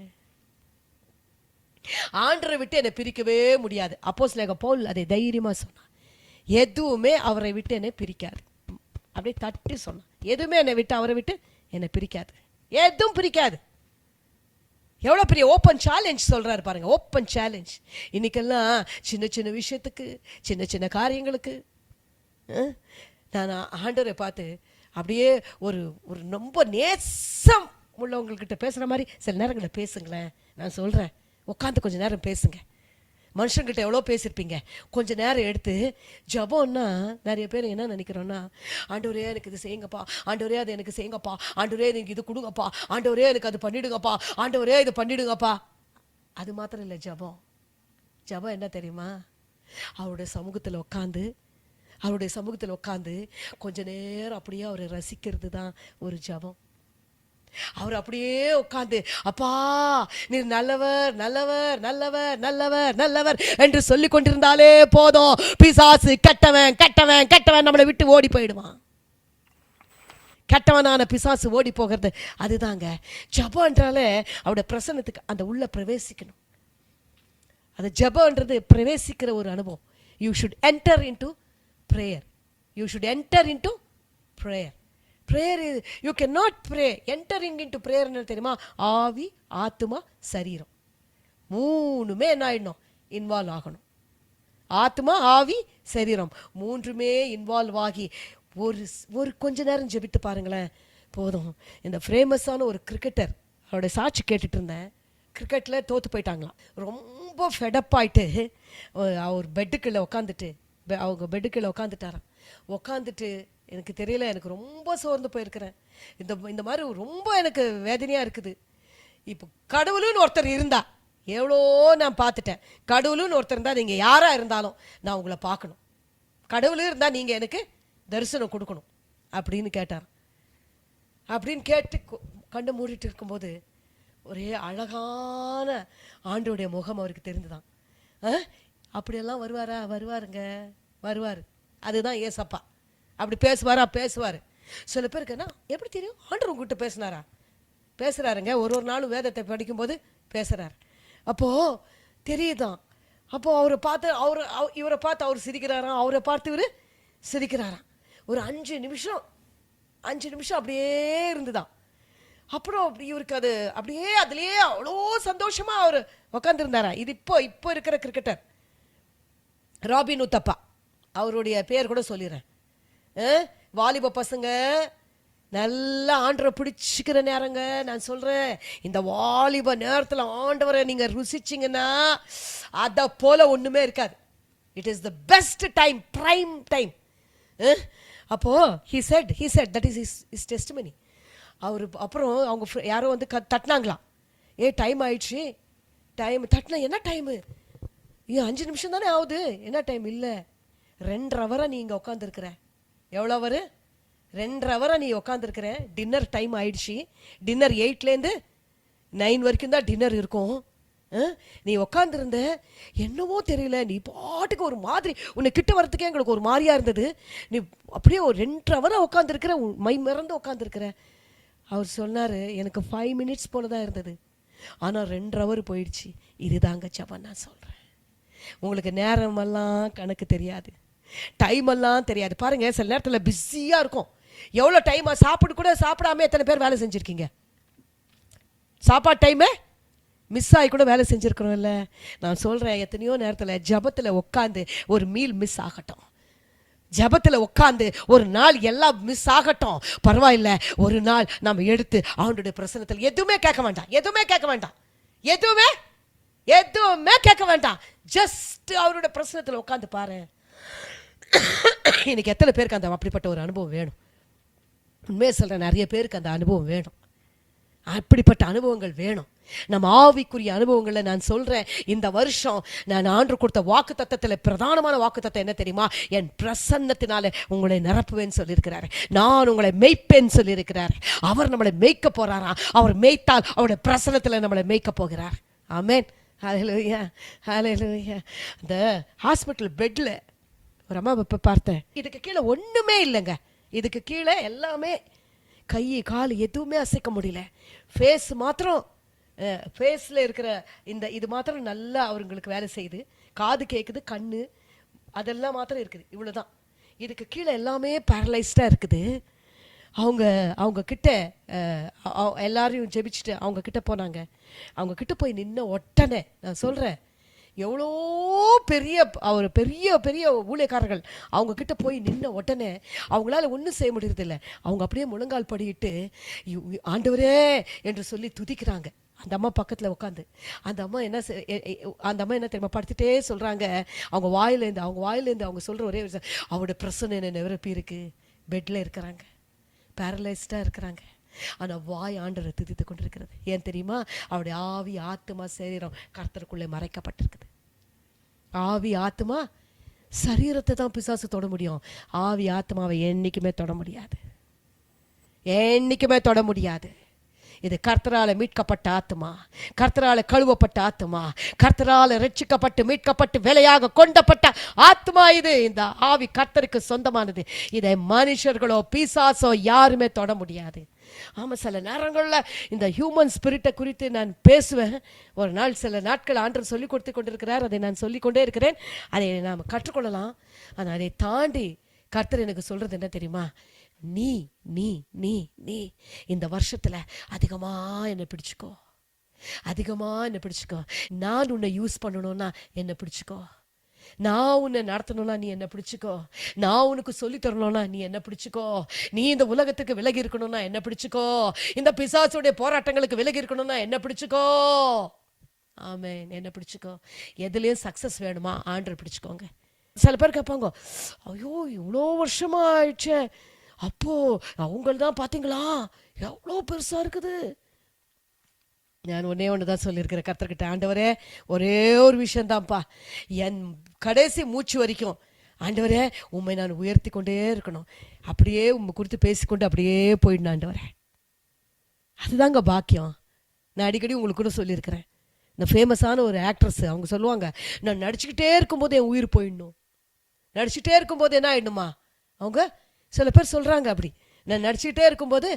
ஆண்டவரை விட்டு என்னை பிரிக்கவே முடியாது. அப்போஸ்தலனாகிய பவுல் அதை தைரியமா சொன்னான். எதுவுமே அவரை விட்டு என்னை பிரிக்காது. அப்படியே தட்டி சொன்னான், எதுவுமே என்னை விட்டு, அவரை விட்டு என்னை பிரிக்காது, எதுவும் பிரிக்காது. எவ்வளோ பெரிய ஓப்பன் சேலஞ்ச் சொல்கிறாரு பாருங்க, ஓப்பன் சேலஞ்ச். இன்னைக்கெல்லாம் சின்ன விஷயத்துக்கு, சின்ன காரியங்களுக்கு நான் ஆண்டவரை பார்த்து அப்படியே ஒரு ரொம்ப நேசம் உள்ளவங்கக்கிட்ட பேசுகிற மாதிரி சில நேரங்களில் பேசுங்களேன். நான் சொல்கிறேன், உட்காந்து கொஞ்சம் நேரம் பேசுங்க. மனுஷங்கிட்ட எவ்வளோ பேசியிருப்பீங்க. கொஞ்சம் நேரம் எடுத்து ஜபம்னா, நிறைய பேர் என்ன நினைக்கிறோன்னா, ஆண்டவரே எனக்கு இது செய்யுங்கப்பா, ஆண்டவரே அது எனக்கு செய்யுங்கப்பா, ஆண்டவரே எனக்கு இது கொடுங்கப்பா, ஆண்டவரே எனக்கு அது பண்ணிடுங்கப்பா, ஆண்டவரே இது பண்ணிடுங்கப்பா. அது மாத்திரம் இல்லை ஜபம். ஜபம் என்ன தெரியுமா? அவருடைய சமூகத்தில் உட்காந்து கொஞ்ச நேரம் அப்படியே அவரை ரசிக்கிறது தான் ஒரு ஜபம். அவர் அப்படியே உட்கார்ந்து, அப்பா நீர் நல்லவர் நல்லவர் நல்லவர் நல்லவர் நல்லவர் என்று சொல்லி கொண்டிருந்தாலே போதும், பிசாசு கெட்டவன் நம்மளை விட்டு ஓடி போயிடுவான். கெட்டவனான பிசாசு ஓடி போகிறது அதுதாங்க ஜெபம் என்றாலே. அவருடைய பிரசன்னத்துக்கு அந்த உள்ள பிரவேசிக்கணும். அந்த ஜெபம்ன்றது பிரவேசிக்கிற ஒரு அனுபவம். You should enter into prayer. You should enter into prayer. Prayer is, you cannot pray. Entering into prayer என்ன தெரியுமா? ஆவி, ஆத்மா, சரீரம் மூணுமே என்ன ஆயிடணும்? இன்வால்வ் ஆகணும். ஆத்மா, ஆவி, சரீரம் மூன்றுமே இன்வால்வ் ஆகி ஒரு கொஞ்ச நேரம் ஜெபித்து பாருங்களேன், போதும். இந்த ஃபேமஸான ஒரு கிரிக்கெட்டர், அவருடைய சாட்சி கேட்டுட்டு இருந்தேன். கிரிக்கெட்டில் தோற்று போயிட்டாங்களாம். ரொம்ப ஃபெடப் ஆயிட்டு அவர் பெட்டுக்குள்ளே உட்காந்துட்டாராம். உட்காந்துட்டு, எனக்கு தெரியல, எனக்கு ரொம்ப சோர்ந்து போயிருக்கிறேன், இந்த மாதிரி ரொம்ப எனக்கு வேதனையாக இருக்குது. இப்போ கடவுளுன்னு ஒருத்தர் இருந்தா, எவ்வளோ நான் பார்த்துட்டேன், கடவுளுன்னு ஒருத்தர் இருந்தால் நீங்கள் யாராக இருந்தாலும் நான் உங்களை பார்க்கணும், கடவுளும் இருந்தால் நீங்கள் எனக்கு தரிசனம் கொடுக்கணும் அப்படின்னு கேட்டார். அப்படின்னு கேட்டு கண்டு மூடிட்டு இருக்கும்போது ஒரே அழகான ஆண்டோடைய முகம் அவருக்கு தெரிந்துதான். அப்படியெல்லாம் வருவார். அதுதான் ஏசப்பா. அப்படி பேசுவார். சில பேருக்கு என்ன எப்படி தெரியும்? ஆண்டவர் உங்ககிட்ட பேசுறாருங்க. ஒரு நாளும் வேதத்தை படிக்கும்போது பேசுறாரு. அப்போ தெரியுதான். அப்போ இவரை பார்த்து அவர் சிரிக்கிறாராம், அவரை பார்த்து இவர் சிரிக்கிறாராம். ஒரு 5 நிமிஷம் அப்படியே இருந்துதான். அப்புறம் இவருக்கு அது அப்படியே அதுலயே அவ்வளோ சந்தோஷமா அவர் உட்காந்துருந்தாரா. இது இப்போ இருக்கிற கிரிக்கெட்டர் ராபின் உத்தப்பா, அவருடைய பேர் கூட சொல்லிடுறேன். வாலிப பசங்க நல்லா ஆண்டவரை பிடிச்சிக்கிற நேரங்க. நான் சொல்றேன், இந்த வாலிப நேரத்தில் ஆண்டவரை நீங்க ருசிச்சிங்கன்னா அதை போல ஒண்ணுமே இருக்காது. It is the best time, prime time. அப்போ he said that is his testimony. அவர் அப்புறம் அவங்க யாரோ வந்து தட்டினாங்களாம். டைம் ஆயிடுச்சு. தட்டினா என்ன டைமு? 5 நிமிஷம் தானே ஆகுது, என்ன டைம்? இல்லை, 2 ஹவரா நீ இங்கே உட்காந்துருக்குற. எவ்வளோ ஹவரு? 2 ஹவரா நீ உட்காந்துருக்குற. டின்னர் டைம் ஆயிடுச்சு. டின்னர் 8லேருந்து 9 வரைக்கும் தான் டின்னர் இருக்கும். நீ உட்காந்துருந்த, என்னவோ தெரியல, நீ பாட்டுக்கு ஒரு மாதிரி, உன்னை கிட்ட வரத்துக்கே எங்களுக்கு ஒரு மாதிரியா இருந்தது. நீ அப்படியே ஒரு 2 ஹவரா உட்காந்துருக்கிற, மை மறந்து உட்காந்துருக்கிற. அவர் சொன்னார், எனக்கு 5 மினிட்ஸ் போல தான் இருந்தது, ஆனால் 2 ஹவர் போயிடுச்சு. இதுதாங்க ஜெபம். நான் சொல்கிறேன், உங்களுக்கு நேரமெல்லாம் கணக்கு தெரியாது, டைம் எல்லாம் தெரியாது. பாருங்க, சில நேரத்தில் பிஸியாக இருக்கும். எவ்வளோ டைமா சாப்பிட கூட சாப்பிடாம எத்தனை பேர் வேலை செஞ்சுருக்கீங்க? சாப்பாடு டைமே மிஸ் ஆகி கூட வேலை செஞ்சுருக்கிறோம்ல. நான் சொல்கிறேன், எத்தனையோ நேரத்தில் ஜபத்தில் உட்காந்து ஒரு மீல் மிஸ் ஆகட்டும், ஜபத்தில் உட்காந்து ஒரு நாள் எல்லாம் மிஸ் ஆகட்டும், பரவாயில்ல. ஒரு நாள் நம்ம எடுத்து அவனுடைய பிரசனத்தில் எதுவுமே கேட்க வேண்டாம், எதுவுமே கேட்க வேண்டாம், எதுவுமே எதுவுமே கேட்க வேண்டாம். ஜஸ்ட் அவருடைய பிரசனத்தில் உட்காந்து பாரு. இன்னைக்கு எத்தனை பேருக்கு அந்த அப்படிப்பட்ட ஒரு அனுபவம் வேணும்? உண்மையை சொல்கிறேன், நிறைய பேருக்கு அந்த அனுபவம் வேணும். அப்படிப்பட்ட அனுபவங்கள் வேணும். நம்ம ஆவிக்குரிய அனுபவங்களை நான் சொல்றேன். இந்த வருஷம் நான் ஆண்டு கொடுத்த வாக்கு தத்தத்தில் பிரதானமான வாக்கு தத்தம் என்ன தெரியுமா? என் பிரசன்னத்தினால உங்களை நிரப்புவேன்னு சொல்லியிருக்கிறாரு. நான் உங்களை மெய்ப்பேன்னு சொல்லியிருக்கிறாரு. அவர் நம்மளை மேய்க்க போறாராம். அவர் மேய்த்தால் அவருடைய பிரசன்னத்தில் நம்மளை மேய்க்க போகிறார். ஆமென். ஹல்லேலூயா, ஹல்லேலூயா. அந்த ஹாஸ்பிட்டல் பெட்ல ஒரு அம்மா இப்போ பார்த்தேன். இதுக்கு கீழே ஒண்ணுமே இல்லைங்க. இதுக்கு கீழே எல்லாமே கை கால் எதுவுமே அசைக்க முடியல. ஃபேஸ் மாத்திரம், ஃபேஸில் இருக்கிற இது மாத்திரம் நல்லா அவங்களுக்கு வேலை செய்யுது. காது கேட்குது, கண்ணு அதெல்லாம் மாத்திரம் இருக்குது. இவ்வளோதான். இதுக்கு கீழே எல்லாமே பேரலைஸ்டாக இருக்குது. அவங்க கிட்ட எல்லாரையும் ஜெபிச்சுட்டு அவங்க கிட்ட போனாங்க. அவங்க கிட்ட போய் நின்ன உடனே நான் சொல்கிறேன், எவ்வளோ பெரிய பெரிய பெரிய ஊழியக்காரர்கள் அவங்க கிட்ட போய் நின்ன உடனே அவங்களால ஒன்றும் செய்ய முடியறதில்ல. அவங்க அப்படியே முழங்கால் படிட்டு ஆண்டவரே என்று சொல்லி துதிக்கிறாங்க. அந்த அம்மா பக்கத்தில் உட்காந்து அந்த அம்மா என்ன தெரியுமா படுத்துட்டே சொல்கிறாங்க. அவங்க வாயிலேருந்து அவங்க சொல்கிற ஒரே விஷயம், அவரோட பிரசன்னம் என்ன நிரப்பி இருக்கு. பெட்டில் இருக்கிறாங்க, பேரலைஸ்டாக இருக்கிறாங்க. ஆனால் வாய் ஆண்டவரை துதித்து கொண்டிருக்கிறது. ஏன் தெரியுமா? அவருடைய ஆவி ஆத்மா சரீரம் கர்த்தருக்குள்ளே மறைக்கப்பட்டிருக்குது. ஆவி ஆத்மா சரீரத்தை தான் பிசாசு தொட முடியும். ஆவி ஆத்மாவை என்னைக்குமே தொட முடியாது, என்னைக்குமே தொட முடியாது. இது கர்த்தரால மீட்கப்பட்ட ஆத்மா, கர்த்தரால கழுவப்பட்ட ஆத்மா, கர்த்தரால ரட்சிக்கப்பட்டு மீட்கப்பட்டு விலையாக கொண்டப்பட்ட ஆத்மா இது. இந்த ஆவி கர்த்தருக்கு சொந்தமானது. இதை மனுஷர்களோ பிசாசோ யாருமே தொட முடியாது. ஆமாம், சில நேரங்களில் இந்த ஹியூமன் ஸ்பிரிட்டை குறித்து நான் பேசுவேன். ஒரு நாள் சில நாட்கள் ஆண்டவர் சொல்லிக் கொடுத்து கொண்டிருக்கிறார். அதை நான் சொல்லிக்கொண்டே இருக்கிறேன். அதை நாம் கற்றுக்கொள்ளலாம். ஆனால் அதை தாண்டி கர்த்தர் எனக்கு சொல்கிறது என்ன தெரியுமா? நீ நீ நீ நீ இந்த வருஷத்தில் அதிகமாக என்னை பிடிச்சிக்கோ, அதிகமாக என்னை பிடிச்சிக்கோ. நான் உன்னை யூஸ் பண்ணணும்னா என்னை பிடிச்சிக்கோ. நான் உன்னை நடத்தணும்னா நீ என்ன பிடிச்சிக்கோ. நான் உனக்கு சொல்லி தரணும்னா நீ என்ன பிடிச்சிக்கோ. நீ இந்த உலகத்துக்கு விலகி இருக்கணும்னா என்ன பிடிச்சிக்கோ. இந்த பிசாசுடைய போராட்டங்களுக்கு விலகி இருக்கணும்னா என்ன பிடிச்சிக்கோ. ஆமென், என்ன பிடிச்சிக்கோ. எதுலேயும் சக்ஸஸ் வேணுமா? ஆண்டவர் பிடிச்சிக்கோங்க. சில பேர் கேட்பாங்க, ஐயோ இவ்வளோ வருஷமா ஆயிடுச்சே, அப்போ அவங்கள்தான் பார்த்தீங்களா எவ்வளோ பெருசாக இருக்குது. நான் ஒன்று தான் சொல்லியிருக்கிறேன் கர்த்தர்கிட்ட, ஆண்டவரே ஒரே ஒரு விஷயந்தான்ப்பா, என் கடைசி மூச்சு வரைக்கும் ஆண்டவரே உண்மை நான் உயர்த்தி கொண்டே இருக்கணும், அப்படியே உண்மை குறித்து பேசிக்கொண்டு அப்படியே போயிடணும் ஆண்டவரே. அதுதாங்க பாக்கியம். நான் அடிக்கடி உங்களுக்கு கூட சொல்லியிருக்கிறேன். இந்த ஃபேமஸான ஒரு ஆக்ட்ரஸ் அவங்க சொல்லுவாங்க, நான் நடிச்சுக்கிட்டே இருக்கும்போது என் உயிர் போயிடணும். நடிச்சுக்கிட்டே இருக்கும்போது என்ன ஆயிடணுமா? அவங்க சில பேர் சொல்கிறாங்க அப்படி, நான் நடிச்சுக்கிட்டே இருக்கும்போது.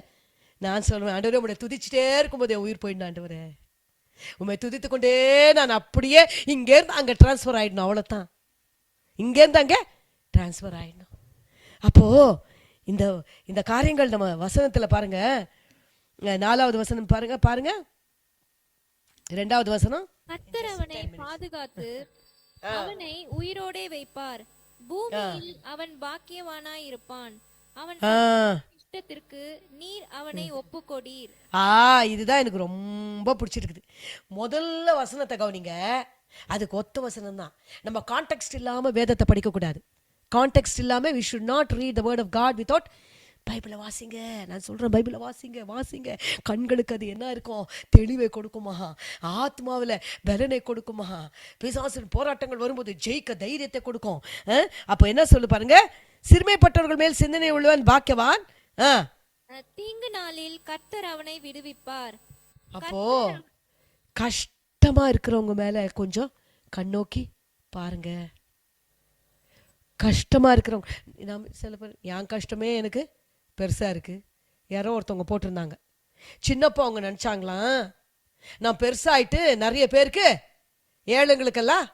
நான் சொல்லுவேன், ஆண்டவரே உங்களை துதிச்சுட்டே இருக்கும்போது என் உயிர் போயிடணும் ஆண்டவரே. உண்மை துதித்து கொண்டே நான் அப்படியே இங்கேருந்து அங்கே டிரான்ஸ்ஃபர் ஆகிடணும். அவ்வளோதான், இங்கேருந்து அங்கே டிரான்ஸ்ஃபர் ஆகிடணும். அப்போது இந்த இந்த காரியங்கள் நம்ம வசனத்தில் பாருங்க. 4வது வசனம் பாருங்க 2வது வசனம். கர்த்தர் அவனை பாதுகாத்து அவனை உயிரோடே வைப்பார், பூமியில் அவன் பாக்கியவானாய் இருப்பான், அவன் இஷ்டத்திற்கு நீர் அவனை ஒப்புக்கொடீர். இதுதான் எனக்கு ரொம்ப பிடிச்சிருக்குது. முதல்ல வசனத்தை கவனிங்க, அதுக்கு ஒத்த வசனம் தான். நம்ம கான்டெக்ஸ்ட் இல்லாம வேதத்தை படிக்க கூடாது. கான்டெக்ஸ்ட் இல்லாம we should not read the word of God without பைபிளை வாசிங்க. நான் சொல்கிறேன், பைபிளை வாசிங்க. கண்களுக்கு அது என்ன இருக்கும்? தெளிவை கொடுக்குமா, ஆத்மாவில் பலனை கொடுக்குமா, பிசாசின் போராட்டங்கள் வரும்போது ஜெயிக்க தைரியத்தை கொடுக்கும். அப்போ என்ன சொல்லு பாருங்க, சிறுமைப்பட்டவர்கள் மேல் சிந்தனை உள்ளவன் பாக்கியவான், தீங்கு நாளில் கர்த்தர் அவனை விடுவிப்பார். அப்போ கஷ்டமா இருக்கிறவங்க மேல கொஞ்சம் கண்ணோக்கி பாருங்க. கஷ்டமா இருக்கிறவங்க, நான் சில பேர் என் கஷ்டமே எனக்கு பெருசா இருக்கு. யாரோ ஒருத்தவங்க போட்டிருந்தாங்க, சின்னப்போ அவங்க நினைச்சாங்களாம் நான் பெருசாயிட்டு நிறைய பேருக்கு ஏழைங்களுக்கெல்லாம்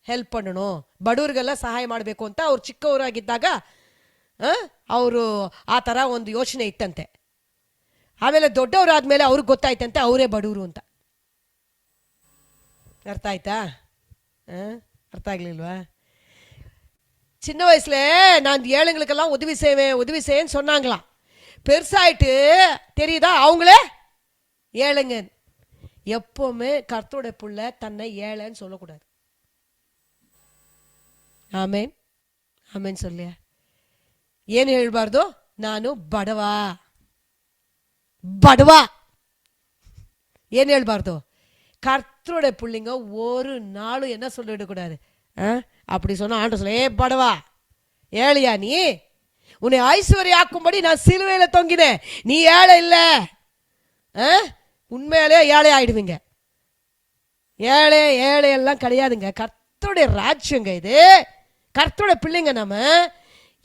ಹೆಲ್ಪ್ பண்ணணும், ಬಡವರಿಗೆಲ್ಲ ಸಹಾಯ ಮಾಡಬೇಕು ಅಂತ ಅವ್ರು ಚಿಕ್ಕವರಾಗಿದ್ದಾಗ ಅವರು ಆ ಥರ ಒಂದು ಯೋಚನೆ ಇತ್ತಂತೆ. ಆಮೇಲೆ ದೊಡ್ಡವರಾದ್ಮೇಲೆ ಅವ್ರಿಗೆ ಗೊತ್ತಾಯ್ತಂತೆ ಅವರೇ ಬಡವರು ಅಂತ. ಅರ್ಥ ಆಯ್ತಾ? அர்த்த ஆகலைல்வா? சின்ன வயசுல நான் ஏழைங்களுக்கெல்லாம் உதவி செய்வேன்னு சொன்னாங்களாம். பெருசாயிட்டு தெரியுதா அவங்களே ஏழைங்க. எப்பவுமே கர்த்தருடைய புள்ள தன்னை ஏழைன்னு சொல்லக்கூடாது. ಆಮೇನ್ ಆಮೇನ್ சொல்லியா? ಏನು ಹೇಳ್ಬಾರ್ದು? ನಾನು ಬಡವ ಏನು ಹೇಳ್ಬಾರ್ದು? கர்த்தருடைய பிள்ளைங்க ஒரு நாளும் என்ன சொல்லிடக்கூடாது. அப்படி சொன்னா ஆண்டு சொல்ல, ஏ படவா, ஏழையா நீ? உன்னை ஐஸ்வர்யா ஆக்கும்படி நான் சிலுவையில தொங்கினேன், நீ ஏழை இல்ல. உண்மையாலே ஏழை ஆயிடுவீங்க. ஏழை எல்லாம் கிடையாதுங்க. கர்த்தருடைய ராஜ்யங்க இது. கர்த்தருடைய பிள்ளைங்க நம்ம.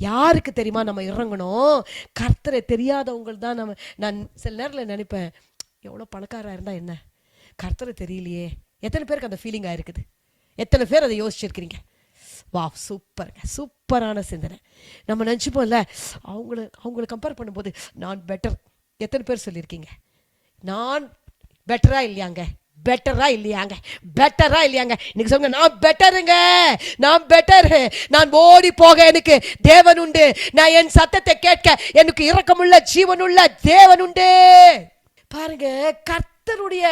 யாருக்கு தெரியுமா நம்ம இறங்கணும்? கர்த்தரை தெரியாதவங்க தான் நம்ம. நான் சில நேரத்தில் நினைப்பேன், எவ்வளோ பணக்காரா இருந்தா என்ன, கர்த்தரை தெரியலையே. எத்தனை பேருக்கு அந்த ஃபீலிங் ஆயிருக்குது? எத்தனை பேர் அதை யோசிச்சிருக்கிறீங்க? வா, சூப்பருங்க, சூப்பரான சிந்தனை. நம்ம நினச்சிப்போம்ல, அவங்கள கம்பேர் பண்ணும்போது நான் பெட்டர். எத்தனை பேர் சொல்லியிருக்கீங்க நான் பெட்டரா இல்லையாங்க? இன்னைக்கு சொல்லுங்க, நான் பெட்டருங்க, நான் பெட்டர். நான் ஓடி போக எனக்கு தேவன் உண்டு. நான் என் சத்தத்தை கேட்க எனக்கு இரக்கமுள்ள ஜீவனுள்ள தேவன் உண்டு. பாருங்க, கர்த்தருடைய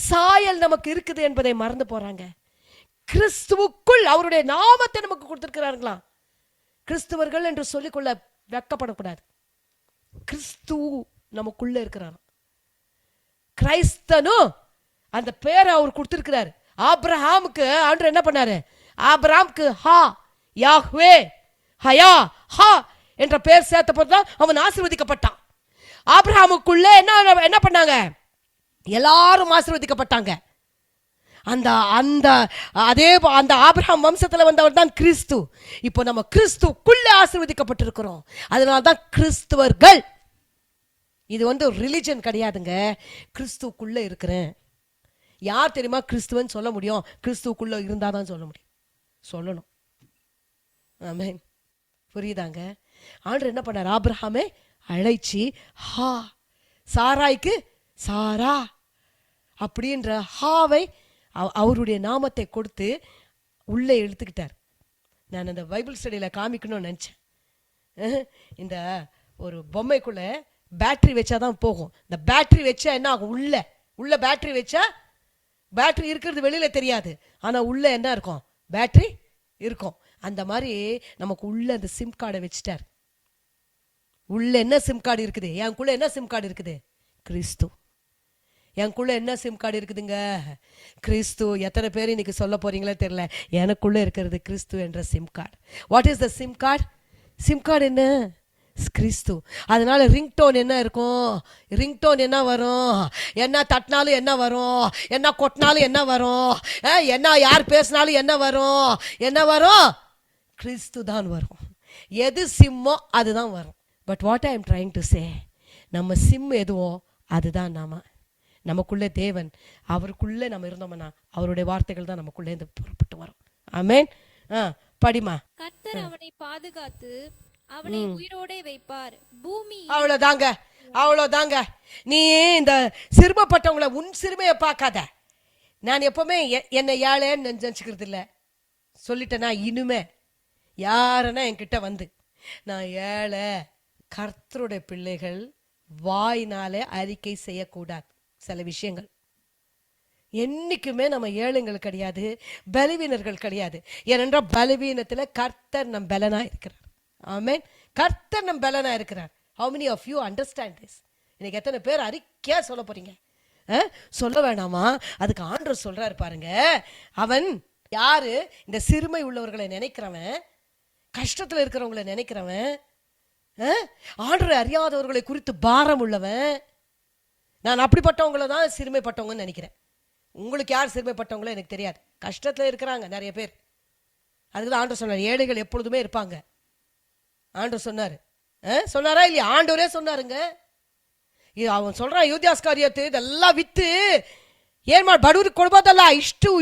சாயல் நமக்கு இருக்குது என்பதை மறந்து போறாங்க. கிறிஸ்துவுக்குள் அவருடைய நாமத்தை நமக்கு கொடுத்திருக்கிறார்களா? கிறிஸ்துவர்கள் என்று சொல்லிக்கொள்ள வெட்கப்படக்கூடாது. கிறிஸ்து நமக்குள்ள இருக்கிறார். கிறிஸ்தனு அந்த பேரை அவர் கொடுத்திருக்கிறார். ஆபிரகாமுக்கு ஆண்டவர் என்ன பண்ணாரு? ஆபிரகாமுக்கு ஹா யாஹ்வே ஹயா ஹா என்ற பெயர் சேர்த்த போதுதான் அவன் ஆசீர்வதிக்கப்பட்டான். ஆபிரகாமுக்குள்ள என்ன பண்ணாங்க? எல்லாரும் ஆசீர்வதிக்கப்பட்டாங்க. அந்த ஆபிரகாம் வம்சத்துல வந்தவர் தான் கிறிஸ்து. இப்போ நம்ம கிறிஸ்துக்குள்ள ஆசீர்வதிக்கப்பட்டிருக்கிறோம். அதனால்தான் கிறிஸ்துவர்கள். இது ரிலிஜன் கிடையாதுங்க. கிறிஸ்துக்குள்ள இருக்கிறேன். யார் தெரியுமா கிறிஸ்துவன்னு சொல்ல முடியும்? கிறிஸ்துக்குள்ள இருந்தாதான் சொல்ல முடியும். சொல்லணும். ஆமென். புரியுதாங்க? ஆண்டவர் என்ன பண்ணார்? ஆபிரகாமே அழைச்சி ஹா, சாராய்க்கு சாரா அப்படின்ற ஹாவை அவருடைய நாமத்தை கொடுத்து உள்ளே இழுத்துக்கிட்டார். நான் அந்த பைபிள் ஸ்டடியில் காமிக்கணும்னு நினச்சேன். இந்த ஒரு பொம்மைக்குள்ள பேட்டரி வச்சாதான் போகும். இந்த பேட்டரி வச்சா என்ன ஆகும்? உள்ள பேட்டரி வச்சா பேட்டரி இருக்கிறது வெளியில தெரியாது, ஆனா உள்ள என்ன இருக்கும்? பேட்டரி இருக்கும். அந்த மாதிரி நமக்கு உள்ள அந்த சிம் கார்டை வச்சுட்டார். உள்ள என்ன சிம் கார்டு இருக்குது? எனக்குள்ள என்ன சிம் கார்டு இருக்குது? கிறிஸ்து. எனக்குள்ள என்ன சிம் கார்டு இருக்குதுங்க? கிறிஸ்து. எத்தனை பேர் இன்னைக்கு சொல்ல போறீங்களோ தெரியல, எனக்குள்ள இருக்கிறது கிறிஸ்து என்ற sim card. What is the sim card? Sim card என்ன? கிறிஸ்து. அதனால ரிங்டோன் என்ன இருக்கும்? ரிங்டோன் என்ன வரும்? என்ன தட்டினாலும் என்ன வரும்? என்ன கொட்டினாலும் என்ன வரும்? என்ன யார் பேசினாலும் என்ன வரும்? என்ன வரும்? கிறிஸ்து தான் வரும். எது சிம்மோ அதுதான் வரும். But what I am trying to say, நம்ம சிம் எதுவோ அதுதான் நமக்குள்ளே தேவன். அவருக்குள்ளே நம்ம இருந்தோம்னா அவருடைய வார்த்தைகள் தான் நமக்குள்ளே இருந்து புறப்பட்டு வரும். ஆமென். படிமா. கர்த்தர் அவனை பாதுகாத்து அவனை உயிரோடே வைப்பார். பூமி. அவ்வளவுதாங்க. நீ இந்த சிறுமப்பட்டவங்களை உன் சிறுமையை பார்க்காத. நான் எப்பவுமே என்னை ஏழைன்னு நினைச்சுக்கிறது இல்லை. சொல்லிட்டேனா? இனிமே யாருன்னா என்கிட்ட வந்து நான் ஏழை, கர்த்தருடைய பிள்ளைகள் வாயினாலே அறிக்கை செய்யக்கூடாது. சில விஷயங்கள் என்னைக்குமே நம்ம ஏழைகள் கிடையாது, பலவீனர்கள் கிடையாது. ஏனென்றால் பலவீனத்துல கர்த்தர் நம் பலனா இருக்கிறார். ஆமென். கர்த்தர் நம் பலனா இருக்கிறார். How many of you understand this? இன்னைக்கு எத்தனை பேர் அறிக்கையா சொல்ல போறீங்க? சொல்ல வேணாமா? அதுக்கு ஆண்டவர் சொல்றாரு பாருங்க. அவன் யாரு? இந்த சிறுமை உள்ளவர்களை நினைக்கிறவன், கஷ்டத்துல இருக்கிறவங்களை நினைக்கிறவன், ஆண்டவரை அறியாதவர்களை குறித்து பாரம் உள்ளவன். நான் அப்படிப்பட்டவங்கள தான் சிறுமைப்பட்டவங்கன்னு நினைக்கிறேன். உங்களுக்கு யார் சிறுமைப்பட்டவங்களோ எனக்கு தெரியாது. கஷ்டத்துல இருக்கிறாங்க நிறைய பேர். அதுக்குதான் ஆண்டவர் சொன்னார், ஏழைகள் எப்பொழுதுமே இருப்பாங்க. ஆண்டவர் சொன்னாரு. சொன்னாரா இல்லையா? ஆண்டவரே சொன்னாருங்க. அவன் சொல்றான், யூதாஸ் காரியத்து இதெல்லாம் வித்து ಏನ್ ಮಾಡಿ ಬಡವ್ರಿಗೆ ಕೊಡ್ಬೋದಲ್ಲ,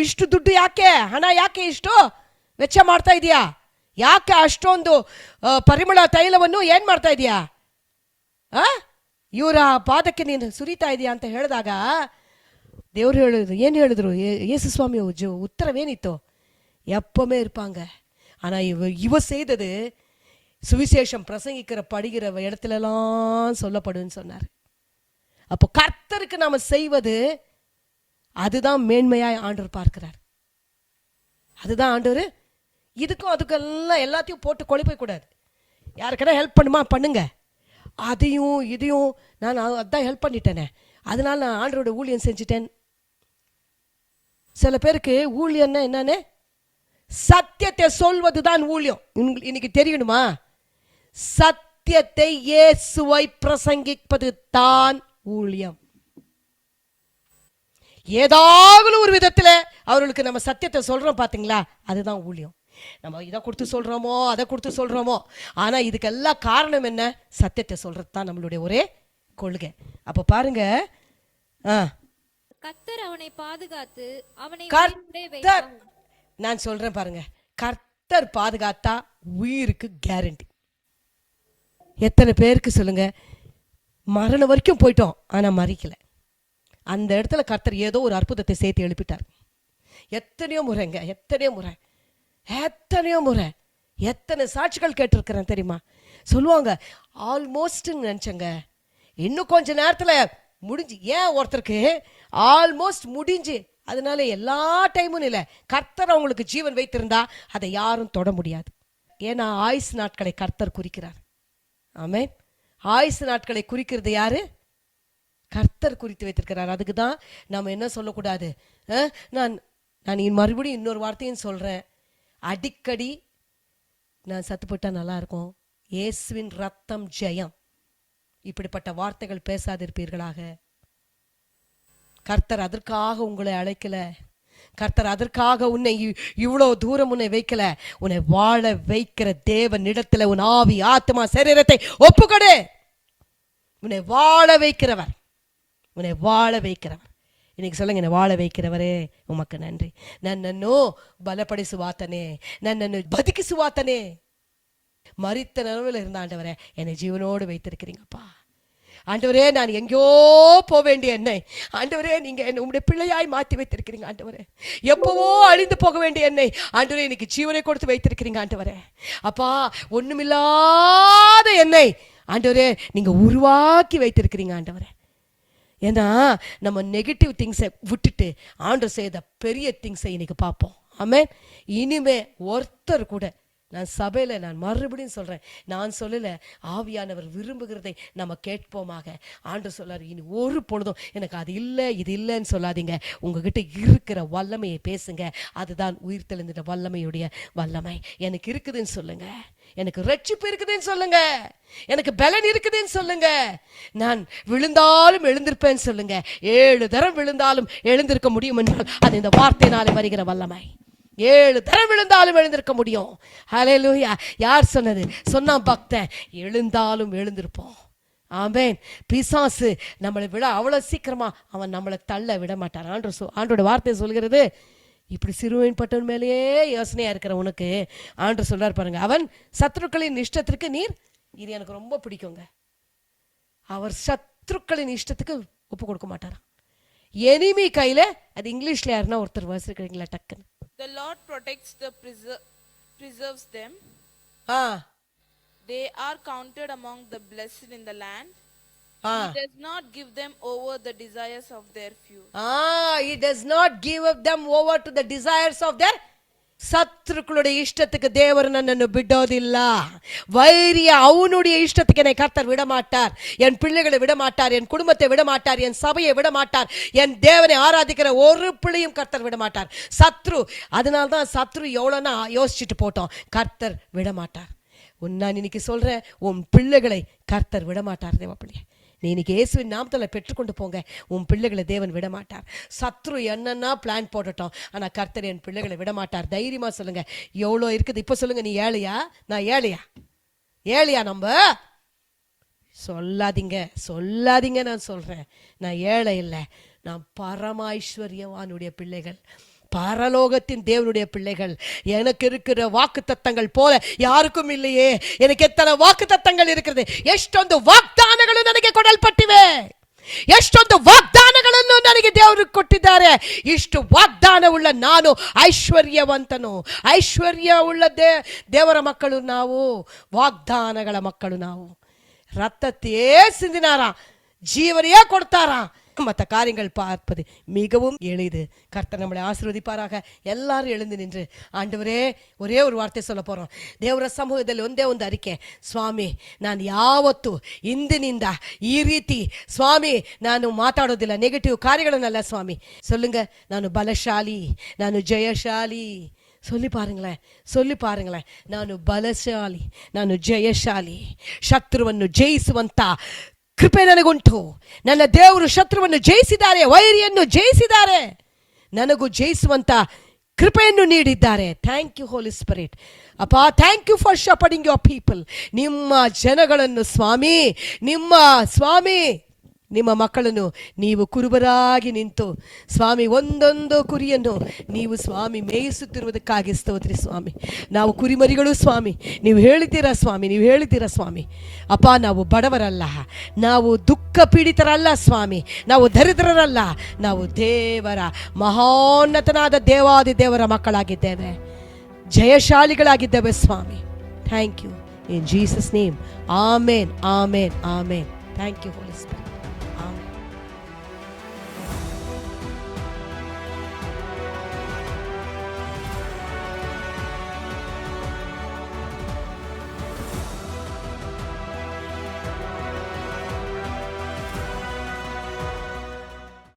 ಇಷ್ಟು ದುಡ್ಡು ಯಾಕೆ, ಹಣ ಯಾಕೆ ಇಷ್ಟು ವೆಚ್ಚ ಮಾಡ್ತಾ ಇದೀಯಾ? ಯಾಕೆ ಅಷ್ಟೊಂದು ಪರಿಮಳ ತೈಲವನ್ನು ಏನ್ ಮಾಡ್ತಾ ಇದೀಯಾ? ಇವರ ಪಾದಕ್ಕೆ ನೀನು ಸುರಿತಾ ಇದೀಯಾ ಅಂತ ಹೇಳಿದಾಗ ದೇವ್ರು ಏನು ಹೇಳಿದ್ರು ಯೇಸು ಸ್ವಾಮಿ ಉತ್ತರವೇನಿತ್ತು? எப்பவுமே இருப்பாங்க, ஆனா இவ செய்தது சுவிசேஷம் பிரசங்கிக்கிற படுகிற இடத்துலலாம் சொல்லப்படுன்னு சொன்னார். அப்போ கர்த்தருக்கு நாம செய்வது அதுதான் மேன்மையாய் ஆண்டவர் பார்க்கிறார். அதுதான் ஆண்டவர். இதுக்கும் அதுக்கெல்லாம் எல்லாத்தையும் போட்டு குழப்ப கூடாது. யாருக்கெல்லாம் ஹெல்ப் பண்ணுமா பண்ணுங்க, அதையும் இதையும் நான் அதான் ஹெல்ப் பண்ணிட்டேனே அதனால நான் ஆண்டவரோட ஊழியம் செஞ்சுட்டேன். சில பேருக்கு ஊழியம்னா என்னன்னு, சத்தியத்தை சொல்வதுதான் ஊழியம். இன்னைக்கு தெரியணுமா? சத்தியத்தை இயேசுவை பிரசங்கிப்பது தான் ஊழியம். ஏதாவது ஒரு விதத்துல அவர்களுக்கு நம்ம சத்தியத்தை சொல்றோம் பாத்தீங்களா, அதுதான் ஊழியம். நம்ம இதை கொடுத்து சொல்றோமோ அதை கொடுத்து சொல்றோமோ, ஆனா இதுக்கெல்லாம் காரணம் என்ன? சத்தியத்தை சொல்றது தான் நம்மளுடைய ஒரே கொள்கை. அப்ப பாருங்க, கர்த்தர் அவனை பாதுகாத்து அவனை கர்த்தர், நான் சொல்றேன் பாருங்க, கர்த்தர் பாதுகாத்தா உயிருக்கு கேரண்டி. எத்தனை பேருக்கு சொல்லுங்க, மரணம் வரைக்கும் போயிட்டோம் ஆனா மறிக்கல. அந்த இடத்துல கர்த்தர் ஏதோ ஒரு அற்புதத்தை சேர்த்து எழுப்பிட்டார். எத்தனையோ முறைங்க, எத்தனையோ முறை எத்தனை சாட்சிகள் கேட்டிருக்கிறேன் தெரியுமா? சொல்லுவாங்க ஆல்மோஸ்ட் நினைச்சங்க, இன்னும் கொஞ்ச நேரத்துல முடிஞ்சு. ஏன் ஒருத்தருக்கு ஆல்மோஸ்ட் முடிஞ்சு, அதனால எல்லா டைமும் இல்லை, கர்த்தர் அவங்களுக்கு ஜீவன் வைத்திருந்தா அதை யாரும் தொட முடியாது. ஏன்னா ஆயுசு நாட்களை கர்த்தர் குறிக்கிறார். ஆமென். ஆயுசு நாட்களை குறிக்கிறது யாரு? கர்த்தர் குறித்து வைத்திருக்கிறார். அதுக்கு தான் நம்ம என்ன சொல்லக்கூடாது, நான் மறுபடியும் இன்னொரு வார்த்தையும் சொல்றேன், அடிக்கடி நான் சத்துப்பட்டா நல்லா இருக்கும், இயேசுவின் ரத்தம் ஜெயம், இப்படிப்பட்ட வார்த்தைகள் பேசாதிருப்பீர்களாக. கர்த்தர் அதற்காக உங்களை அழைக்கல, கர்த்தர் அதற்காக உன்னை இவ்வளவு தூரம் உன்னை வைக்கல. உன்னை வாழ வைக்கிற தேவனிடத்துல உன் ஆவி ஆத்மா சரீரத்தை ஒப்புக்கொடு. உன்னை வாழ வைக்கிறவர், உன்னை வாழ வைக்கிறவர். இன்னைக்கு சொல்லுங்க, என்னை வாழ வைக்கிறவரே உமக்கு நன்றி. ನನ್ನನ್ನು ಬಲಪಡಿಸುವಾತನೇ, ನನ್ನನ್ನು ಬದುಕಿಸುವಾತನೇ. மரித்த நிலவில் இருந்த ஆண்டவரே என்னை ஜீவனோடு வைத்திருக்கிறீங்கப்பா. ஆண்டவரே நான் எங்கேயோ போக வேண்டிய என்னை ஆண்டவரே நீங்க என்ன உங்களுடைய பிள்ளையாய் மாற்றி வைத்திருக்கிறீங்க. ஆண்டவரே எப்பவோ அழிந்து போக வேண்டிய என்னை ஆண்டவரே இன்னைக்கு ஜீவனை கொடுத்து வைத்திருக்கிறீங்க. ஆண்டவரே அப்பா, ஒண்ணுமில்லாத என்னை ஆண்டவரே நீங்க உருவாக்கி வைத்திருக்கிறீங்க. ஆண்டவரே, ஏன்னா நம்ம நெகட்டிவ் திங்ஸை விட்டுட்டு ஆண்டவர் செய்த பெரிய திங்ஸை இன்னைக்கு பார்ப்போம். ஆமென். இனிமே ஒருத்தர் கூட, நான் சபையில நான் மறுபடியும் சொல்றேன், நான் சொல்லல, ஆவியானவர் விரும்புகிறதை நம்ம கேட்போமாக. ஆண்டவர் சொல்லாரு, இனி ஒரு பொழுதும் எனக்கு அது இல்லை இது இல்லைன்னு சொல்லாதீங்க. உங்ககிட்ட இருக்கிற வல்லமையை பேசுங்க. அதுதான் உயிர் தெளிந்த வல்லமையுடைய வல்லமை. எனக்கு இருக்குதுன்னு சொல்லுங்க, எனக்கு ரட்சிப்பு இருக்குதுன்னு சொல்லுங்க, எனக்கு பலன் இருக்குதுன்னு சொல்லுங்க. நான் விழுந்தாலும் எழுந்திருப்பேன்னு சொல்லுங்க. 7 தரம் விழுந்தாலும் எழுந்திருக்க முடியும் என்றால் அது இந்த வார்த்தையினாலே வருகிற வல்லமை. 7 தரம் விழுந்தாலும் எழுந்திருக்க முடியும். ஹல்லேலூயா. யார் சொன்னது? சொன்னா பக்தன். எழுந்தாலும் எழுந்திருப்போம். ஆமென். பிசாசு நம்மளை விட அவ்வளவு சீக்கிரமா அவன் நம்மளை தள்ள விட மாட்டான். ஆண்டோட வார்த்தை சொல்கிறது, இப்படி சிறுவன் பட்டவன் மேலேயே யோசனையா இருக்கிற உனக்கு ஆண்டவர் சொல்றாரு பாருங்க, அவன் சத்துருக்களின் இஷ்டத்திற்கு நீர், இது எனக்கு ரொம்ப பிடிக்குங்க, அவர் சத்துருக்களின் இஷ்டத்துக்கு ஒப்பு கொடுக்க மாட்டாராம். எனிமி கையில, அது இங்கிலீஷ்ல யாருன்னா ஒருத்தர் வாசிக்கிறீங்களா டக்குன்னு? The Lord protects the preserves them. They are counted among the blessed in the land. He does not give them over the desires of their few. He does not give them over to the desires of their. சத்துருக்களுடைய இஷ்டத்துக்கு தேவர் நன்னನ್ನು ಬಿಡೋದಿಲ್ಲ. வைரிய அவனுடைய இஷ்டத்துக்கு என்னை கர்த்தர் விடமாட்டார். என் பிள்ளைகளை விடமாட்டார், என் குடும்பத்தை விடமாட்டார், என் சபையை விடமாட்டார், என் தேவனை ஆராதிக்கிற ஒரு பிள்ளையும் கர்த்தர் விடமாட்டார். சத்ரு, அதனால்தான் சத்ரு எவ்வளோன்னா யோசிச்சுட்டு போட்டோம், கர்த்தர் விடமாட்டார். நான் இன்னைக்கு சொல்றேன், உன் பிள்ளைகளை கர்த்தர் விடமாட்டார். தேவ பிள்ளைய, நீ இன்னைக்கு இயேசுவின் நாமத்தில் பெற்றுக்கொண்டு போங்க, உன் பிள்ளைகளை தேவன் விடமாட்டார். சத்ரு என்னன்னா பிளான் போட்டுட்டோம், ஆனா கர்த்தர் என் பிள்ளைகளை விடமாட்டார். தைரியமா சொல்லுங்க. எவ்வளோ இருக்குது இப்ப சொல்லுங்க. நீ ஏழையா? நான் ஏழையா? நம்ம சொல்லாதீங்க. நான் சொல்றேன், நான் ஏழை இல்லை, நாம் பரம ஐஸ்வர்யவானுடைய பிள்ளைகள், பரலோகத்தின் தேவனுடைய பிள்ளைகள். எனக்கு இருக்கிற வாக்கு தத்தங்கள் போல யாருக்கும் இல்லையே. எனக்கு ಎತ್ತನ ವಾಕ್ ತತ್ತಂಗಳು ಇರುತ್ತದೆ. ಎಷ್ಟೊಂದು ವಾಗ್ದಾನಗಳು ನನಗೆ ಕೊಡಲ್ಪಟ್ಟಿವೆ, ಎಷ್ಟೊಂದು ವಾಗ್ದಾನಗಳನ್ನು ನನಗೆ ದೇವರು ಕೊಟ್ಟಿದ್ದಾರೆ. ಇಷ್ಟು ವಾಗ್ದಾನವುಳ್ಳ ನಾನು ಐಶ್ವರ್ಯವಂತನು. ಐಶ್ವರ್ಯವುಳ್ಳ ದೇವರ ಮಕ್ಕಳು ನಾವು, வாக்தானಗಳ ಮಕ್ಕಳು ನಾವು. ரத்தத்தையே சிந்தினாரா, ஜீவனையே கொடுத்தாரா. மற்ற காரியங்கள் பார்ப்பது மிகவும் எளிது. கர்த்தர் நம்மளை ஆசீர்வதிப்பாராக. எல்லாரும் எழுந்து நின்று, ஆண்டவரே, ஒரே ஒரு வார்த்தை சொல்ல போறோம். ದೇವರ ಸಮೂಹದಲ್ಲಿ ಒಂದೇ ಒಂದು ಅರಿಕೆ, ಸ್ವಾಮಿ ನಾನು ಯಾವತ್ತು ಇಂದಿನಿಂದ ಈ ರೀತಿ ಸ್ವಾಮಿ ನಾನು ಮಾತಾಡೋದಿಲ್ಲ, ನೆಗೆಟಿವ್ ಕಾರ್ಯಗಳನ್ನಲ್ಲ ಸ್ವಾಮಿ. சொல்லுங்க, ನಾನು ಬಲಶಾಲಿ, ನಾನು ಜಯಶಾಲಿ. சொல்லி பாருங்களேன், ನಾನು ಬಲಶಾಲಿ, ನಾನು ಜಯಶಾಲಿ. ಶತ್ರುವನ್ನು ಜಯಿಸುವಂತ ಕೃಪೆ ನನಗುಂಟು. ನನ್ನ ದೇವರು ಶತ್ರುವನ್ನು ಜಯಿಸಿದ್ದಾರೆ, ವೈರಿಯನ್ನು ಜಯಿಸಿದ್ದಾರೆ, ನನಗೂ ಜಯಿಸುವಂತ ಕೃಪೆಯನ್ನು ನೀಡಿದ್ದಾರೆ. Thank you holy spirit. ಅಪ್ಪ, thank you for shepherding your people. ನಿಮ್ಮ ಜನಗಳನ್ನು ಸ್ವಾಮಿ, ನಿಮ್ಮ ಮಕ್ಕಳನ್ನು ನೀವು ಕುರುಬರಾಗಿ ನಿಂತು ಸ್ವಾಮಿ ಒಂದೊಂದು ಕುರಿಯನ್ನು ನೀವು ಸ್ವಾಮಿ ಮೇಯಿಸುತ್ತಿರುವುದಕ್ಕಾಗಿ ಸ್ತೋತ್ರಿ ಸ್ವಾಮಿ. ನಾವು ಕುರಿಮರಿಗಳು ಸ್ವಾಮಿ, ನೀವು ಹೇಳಿದ್ದೀರಾ ಸ್ವಾಮಿ. ಅಪ್ಪ, ನಾವು ಬಡವರಲ್ಲ, ನಾವು ದುಃಖ ಪೀಡಿತರಲ್ಲ ಸ್ವಾಮಿ, ನಾವು ದರಿದ್ರರಲ್ಲ, ನಾವು ದೇವರ ಮಹೋನ್ನತನಾದ ದೇವಾದಿ ದೇವರ ಮಕ್ಕಳಾಗಿದ್ದೇವೆ, ಜಯಶಾಲಿಗಳಾಗಿದ್ದೇವೆ ಸ್ವಾಮಿ. Thank you in Jesus name. Amen, amen, amen. Thank you holy spirit.